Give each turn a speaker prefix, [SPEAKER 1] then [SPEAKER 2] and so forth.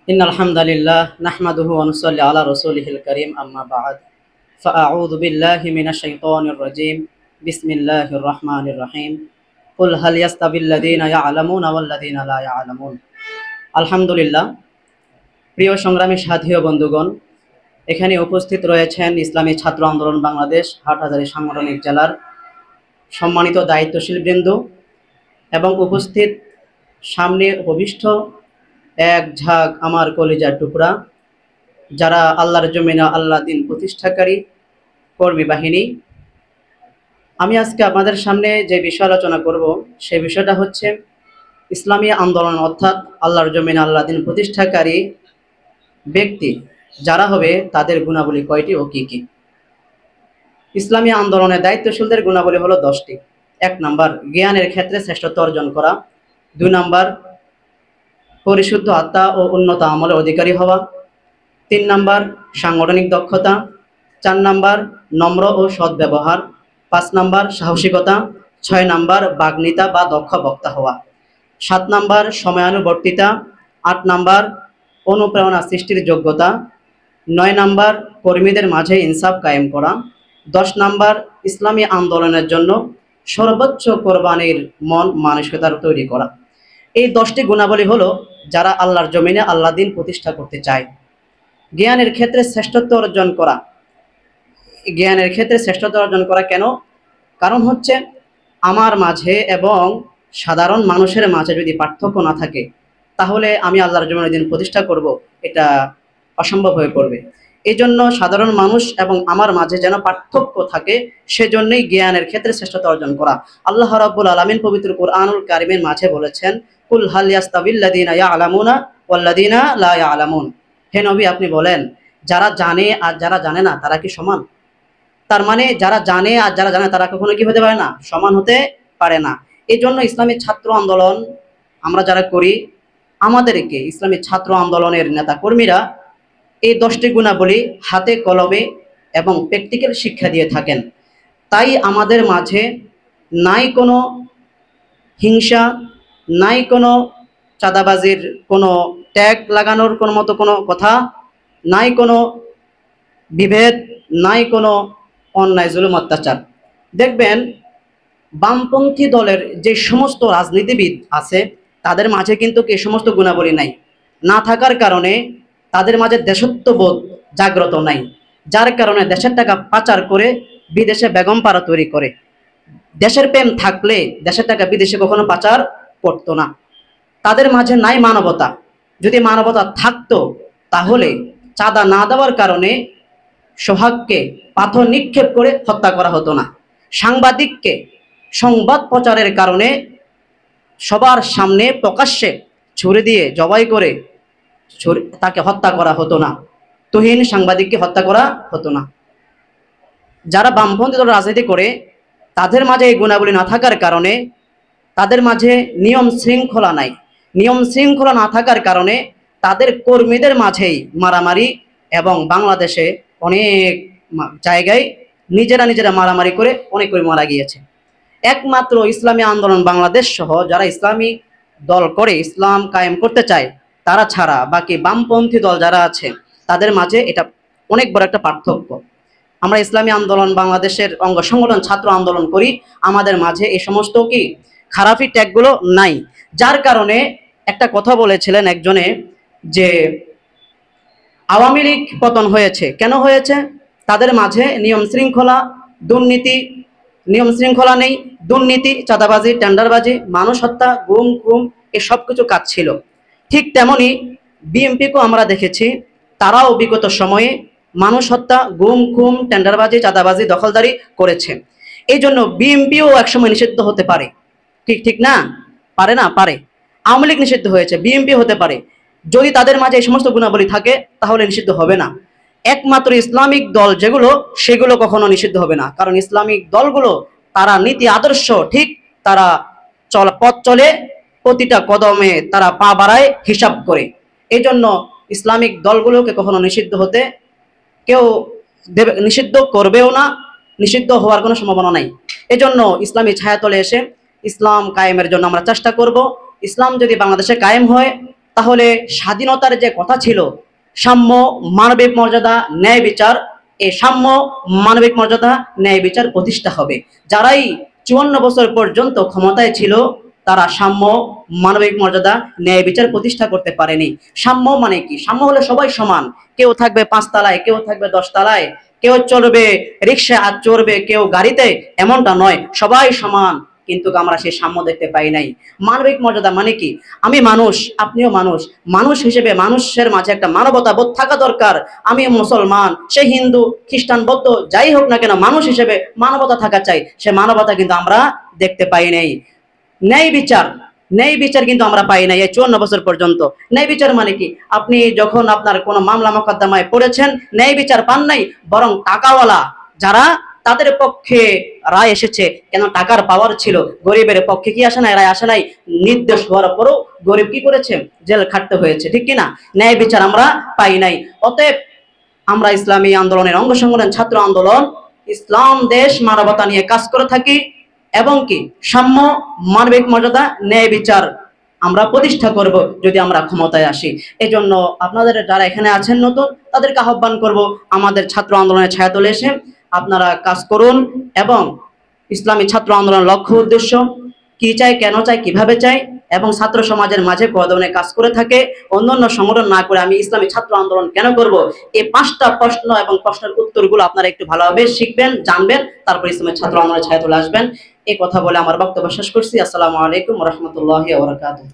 [SPEAKER 1] ইন্নাল হামদালিল্লাহ নাহমাদুহু ওয়া নুসাল্লি আলা রাসূলিহিল কারীম আম্মা বা'দ ফাআউযু বিল্লাহি মিনাশ শাইতানির রাজীম বিসমিল্লাহির রহমানির রহিম কুল হাল ইয়াস্তাবিল্লাযীনা ইয়া'লামুনা ওয়াল্লাযীনা লা ইয়া'লামুন। আলহামদুলিল্লাহ। প্রিয় সংগ্রামী সাথী ও বন্ধুগণ, এখানে উপস্থিত রয়েছেন ইসলামী ছাত্র আন্দোলন বাংলাদেশ হাটহাজারী সাংগঠনিক জেলার সম্মানিত দায়িত্বশীল বৃন্দ এবং উপস্থিত সামনে উপবিষ্ট এক ঝাঁক আমার কলিজার টুকরা, যারা আল্লাহর জমিনে আল্লাহ দিন প্রতিষ্ঠাকারী কর্মী বাহিনী। আমি আজকে আপনাদের সামনে যে বিষয় আলোচনা করব সেই বিষয়টা হচ্ছে ইসলামী আন্দোলন, অর্থাৎ আল্লাহর জমিনে আল্লাহ দিন প্রতিষ্ঠাকারী ব্যক্তি যারা হবে তাদের গুণাবলী কয়টি ও কি কি। ইসলামী আন্দোলনের দায়িত্বশীলদের গুণাবলী হলো 10টি। 1 নাম্বার, জ্ঞানের ক্ষেত্রে শ্রেষ্ঠত্ব অর্জন করা। 2 নাম্বার, পরিশুদ্ধ আত্মা ও উন্নত আমলের অধিকারী হওয়া। 3 নাম্বার, সাংগঠনিক দক্ষতা। 4 নাম্বার, নম্র ও সৎ ব্যবহার। 5 নাম্বার, সাহসিকতা। 6 নাম্বার, বাগ্মিতা বা দক্ষ বক্তা হওয়া। 7 নাম্বার, সময়ানুবর্তিতা। 8 নাম্বার, অনুপ্রেরণা সৃষ্টির যোগ্যতা। 9 নাম্বার, কর্মীদের মাঝে ইনসাফ কায়েম করা। 10 নাম্বার, ইসলামী আন্দোলনের জন্য সর্বোচ্চ কোরবানির মন মানসিকতার তৈরি করা। এই 10টি গুণাবলী হলো যারা আল্লাহর জমিনে আল্লাহ দিন প্রতিষ্ঠা করতে চায়। জ্ঞানের ক্ষেত্রে শ্রেষ্ঠত্ব অর্জন করা। জ্ঞানের ক্ষেত্রে শ্রেষ্ঠত্ব অর্জন করা কেন? কারণ হচ্ছে আমার মাঝে এবং সাধারণ মানুষের মাঝে যদি পার্থক্য না থাকে তাহলে আমি আল্লাহর জমিনে দিন প্রতিষ্ঠা করব, এটা অসম্ভব হয়ে পড়বে। এই জন্য সাধারণ মানুষ এবং আমার মাঝে যেন পার্থক্য থাকে, সেজন্যই জ্ঞানের ক্ষেত্রে শ্রেষ্ঠত্ব অর্জন করা। আল্লাহ রাব্বুল আলামিন পবিত্র কুরআনুল কারীমের মাঝে বলেছেন, কুল হাল ইয়াস্তাবিল্লাযীনা ইয়া'লামুনা ওয়াল্লাযীনা লা ইয়া'লামুন। হে নবী, আপনি বলেন, যারা জানে আর যারা জানে না তারা কি সমান? তার মানে যারা জানে আর যারা জানে তারা কখনো কি হতে পারে না? সমান হতে পারে না। এই জন্য ইসলামী ছাত্র আন্দোলন আমরা যারা করি, আমাদেরকে ইসলামী ছাত্র আন্দোলনের নেতা কর্মীরা এই 10টি গুণাবলী হাতে কলমে এবং প্র্যাকটিক্যাল শিক্ষা দিয়ে থাকেন। তাই আমাদের মাঝে নাই কোনো হিংসা, নাই কোনো চাঁদাবাজির কোনো ট্যাগ লাগানোর কোনো মতো কোনো কথা, নাই কোনো বিভেদ, নাই কোনো অন্যায় জুলুম অত্যাচার। দেখবেন বামপন্থী দলের যে সমস্ত রাজনীতিবিদ আছে তাদের মাঝে কিন্তু এই সমস্ত গুণাবলী নাই। না থাকার কারণে তাদের মাঝে দেশত্ববোধ জাগ্রত নাই, যার কারণে দেশের টাকা পাচার করে বিদেশে বেগম পাড়া তৈরি করে। দেশের প্রেম থাকলে দেশের টাকা বিদেশে কখনো পাচার করতো না। তাদের মাঝে নাই মানবতা। যদি মানবতা থাকতো তাহলে চাঁদা না দেওয়ার কারণে সোহাগকে পাথর নিক্ষেপ করে হত্যা করা হতো না। সাংবাদিককে সংবাদ প্রচারের কারণে সবার সামনে প্রকাশ্যে ছুরি দিয়ে জবাই করে তাকে হত্যা করা হতো না। তুহিন সাংবাদিককে হত্যা করা হতো না। যারা বামপন্থী দল রাজনীতি করে তাদের মাঝে এই গুণাবলী না থাকার কারণে তাদের মাঝে নিয়ম শৃঙ্খলা নাই। নিয়ম শৃঙ্খলা না থাকার কারণে তাদের কর্মীদের মাঝেই মারামারি, এবং বাংলাদেশে অনেক জায়গায় নিজেরা মারামারি করে অনেক কর্মী মারা গিয়েছে। একমাত্র ইসলামী আন্দোলন বাংলাদেশ সহ যারা ইসলামী দল করে ইসলাম কায়েম করতে চায় তারা ছাড়া বাকি বামপন্থী দল যারা আছে তাদের মাঝে এটা অনেক বড় একটা পার্থক্য। আমরা ইসলামী আন্দোলন বাংলাদেশের অঙ্গ সংগঠন ছাত্র আন্দোলন করি, আমাদের মাঝে এই সমস্ত কি খারাপি ট্যাগগুলো নাই। যার কারণে একটা কথা বলেছিলেন একজনে যে আওয়ামী লীগ পতন হয়েছে, কেন হয়েছে? তাদের মাঝে নিয়ম শৃঙ্খলা নেই, দুর্নীতি, চাঁদাবাজি, টেন্ডারবাজি, মানুষ হত্যা, গুম খুম, এই সব কিছু কাজ ছিল। ঠিক তেমনি বিএনপিকেও আমরা দেখেছি, তারাও বিগত সময়ে মানুষ হত্যা, গুম খুম, টেন্ডারবাজি, চাঁদাবাজি, দখলদারি করেছে। এই জন্য বিএনপিও একসময় নিষিদ্ধ হতে পারে। ঠিক না? পারে না? পারে। আওয়ামী লীগ নিষিদ্ধ হয়েছে, বিএনপি হতে পারে। যদি তাদের মাঝে এই সমস্ত গুণাবলী থাকে তাহলে নিষিদ্ধ হবে না। একমাত্র ইসলামিক দল যেগুলো, সেগুলো কখনো নিষিদ্ধ হবে না। কারণ ইসলামিক দলগুলো তারা নীতি আদর্শ ঠিক, তারা পথ চলে, প্রতিটা কদমে তারা পা বাড়ায় হিসাব করে। এই জন্য ইসলামিক দলগুলোকে কখনো নিষিদ্ধ হতে কেউ নিষিদ্ধ করবেও না, নিষিদ্ধ হওয়ার কোনো সম্ভাবনা নাই। এজন্য ইসলামী ছায়াতলে এসে ইসলাম কায়েমের জন্য আমরা চেষ্টা করব। ইসলাম যদি বাংলাদেশে কায়েম হয় তাহলে স্বাধীনতার যে কথা ছিল, সাম্য, মানবিক মর্যাদা, ন্যায় বিচার, এই সাম্য, মানবিক মর্যাদা, ন্যায় বিচার প্রতিষ্ঠা হবে। যারাই 54 বছর পর্যন্ত ক্ষমতায় ছিল তারা সাম্য, মানবিক মর্যাদা, ন্যায় বিচার প্রতিষ্ঠা করতে পারেনি। সাম্য মানে কি? সাম্য হলে সবাই সমান, কেউ থাকবে 5 তলায়, কেউ থাকবে 10 তলায়, কেউ চলবে রিক্সায় আর চড়বে কেউ গাড়িতে, এমনটা নয়, সবাই সমান। কিন্তু আমরা সেই সাম্য দেখতে পাই নাই। মানবিক মর্যাদা মানে কি? আমি মানুষ, আপনিও মানুষ, মানুষ হিসেবে মানুষের মাঝে একটা মানবতা বোধ থাকা দরকার। আমি মুসলমান, সে হিন্দু, খ্রিস্টান, বৌদ্ধ, যাই হোক না কেন, মানুষ হিসেবে মানবতা থাকা চাই। সে মানবতা কিন্তু আমরা দেখতে পাই নাই। ন্যায় বিচার, ন্যায় বিচার কিন্তু আমরা পাই নাই এই 54 বছর পর্যন্ত। ন্যায় বিচার মানে কি? আপনি যখন আপনার কোনো মামলা মোকদ্দমায় পড়েছেন, ন্যায় বিচার পান নাই, বরং টাকাওয়ালা যারা, তাদের পক্ষে রায় এসেছে, কেন টাকার পাওয়ার ছিল। গরিবের পক্ষে কি আসে নাই? রায় আসে নাই। নির্দোষ হওয়ার পরও গরিব কি করেছে? জেল খাটতে হয়েছে, ঠিক কিনা? ন্যায় বিচার আমরা পাই নাই। অতএব আমরা ইসলামী আন্দোলনের অঙ্গ সংগঠন ছাত্র আন্দোলন ইসলাম, দেশ, মানবতা নিয়ে কাজ করে থাকি এবং কি সাম্য, মানবিক মর্যাদা, ন্যায় বিচার আমরা প্রতিষ্ঠা করব যদি আমরা ক্ষমতায় আসি। এজন্য আপনাদের যারা এখানে আছেন নতুন, তাদেরকে আহ্বান করব আমাদের ছাত্র আন্দোলনের ছায়াতলে এসে আপনারা কাজ করুন এবং ইসলামী ছাত্র আন্দোলনের লক্ষ্য উদ্দেশ্য কি চাই, কেন চাই, কিভাবে চাই এবং ছাত্র সমাজের মাঝে কদমে কাজ করে থাকে। অন্যান্য সংগঠন না করে আমি ইসলামী ছাত্র আন্দোলন কেন করব, এই 5টা প্রশ্ন এবং প্রশ্নের উত্তরগুলো আপনারা একটু ভালোভাবে শিখবেন, জানবেন, তারপর ইসলামী ছাত্র আন্দোলনের ছায়াতলে আসবেন। এই কথা বলে আমার বক্তব্য শেষ করছি। আসসালামু আলাইকুম ওয়া রাহমাতুল্লাহি ওয়া বারাকাতুহু।